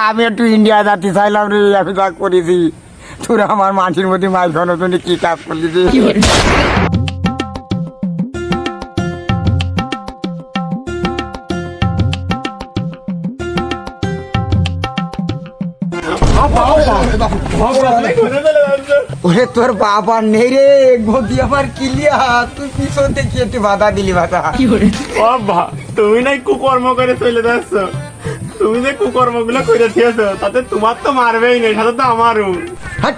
আমি একটু ইন্ডিয়া যাতে চাইলাম রে, আমি যা করেছি তোরা আমার মাটির মধ্যে মাছ ধরার জন্য কি কাজ করলি রে? ওরে তোর বাবা নেই রে, গদি আমার ক্লিয়ার, তুই পিছন থেকে একটু বাধা দিলি বাধা। বাবা তুমি নাই কুকর্ম করে চলে যাচ্ছ, তুমি যে কুকর্ম গুলো করে দিয়েছো তাতে তোমার তো মারবেই নেই, সাথে তো আমারও। হাট,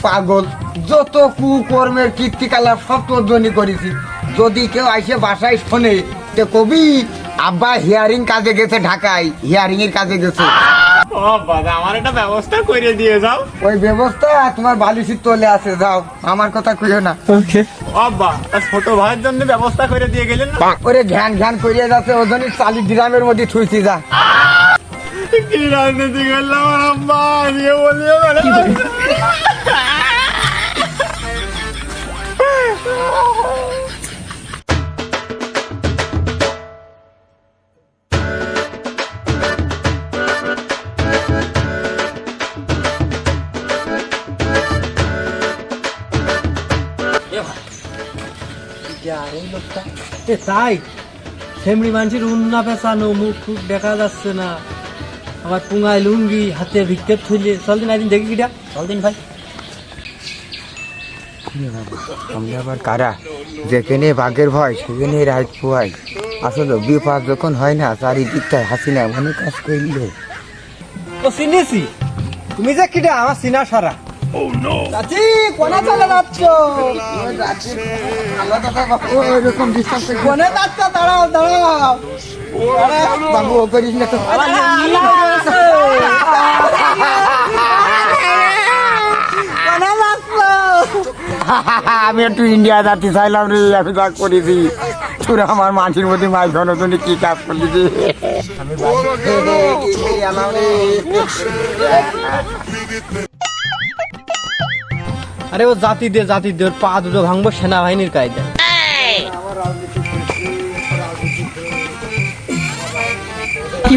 পাগল, যত কুকর্মের কীর্তিকালাপ সব তোর জন্য করেছি। যদি কেউ আইসে বাসায় শোনে তে কবি আব্বা হিয়ারিং কাজে গেছে, ঢাকায় হিয়ারিং এর কাজে গেছে। বাবা আমার একটা ব্যবস্থা করে দিয়ে যাও। ওই ব্যবস্থা তোমার বালিশির তলে আছে, যাও, আমার কথা কইও না। বাবা ছোট ভাইয়ের জন্য ব্যবস্থা করে দিয়ে গেলেন না? ওরে ঘ্যান ঘ্যান করিয়ে যাচ্ছে, ওজনই 40 গ্রামের মধ্যে থুইছি, যা। কি রাজনীতি করলাম আব্বা, নিয়ে বলিও তাই ফ্যামিলি মানুষের উন্না পেঁচানো, মুখ টুক দেখা যাচ্ছে না, আবার পুঙ্গায় লুঙ্গি, হাতে ভিক্ষেপ থইলে। চল দিন একদিন দেখি কিটা, চল দিন ভাই। আমি আবার কারা, যেখানে বাঘের ভয় সেখানে রাইট পোয়াই। আসলে বিপদ যখন হয় না, চারিদিকটায় হাসিনা মনে কাজ করলে। ও চিনেছি, তুমি যে কিটা আমার চিনা সারা। চাচি কোনে চলে যাচ্ছ? ওইরকম ডিস্টার্ব করে কোনে যাচ্ছ? দাঁড়াও দাঁড়াও। বাবু, ও করিস না তো। কোনে যাচ্ছ? আমি একটু ইন্ডিয়া যাতে চাইলাম রে, আমি যা করেছি তোরা আমার মাটির মধ্যে মাছ ধরার জন্য কি কাজ করলি রে? আমি আরে ও জাতি দে ওর পা দুটো ভাঙবো সেনাবাহিনীর কায়দা। কি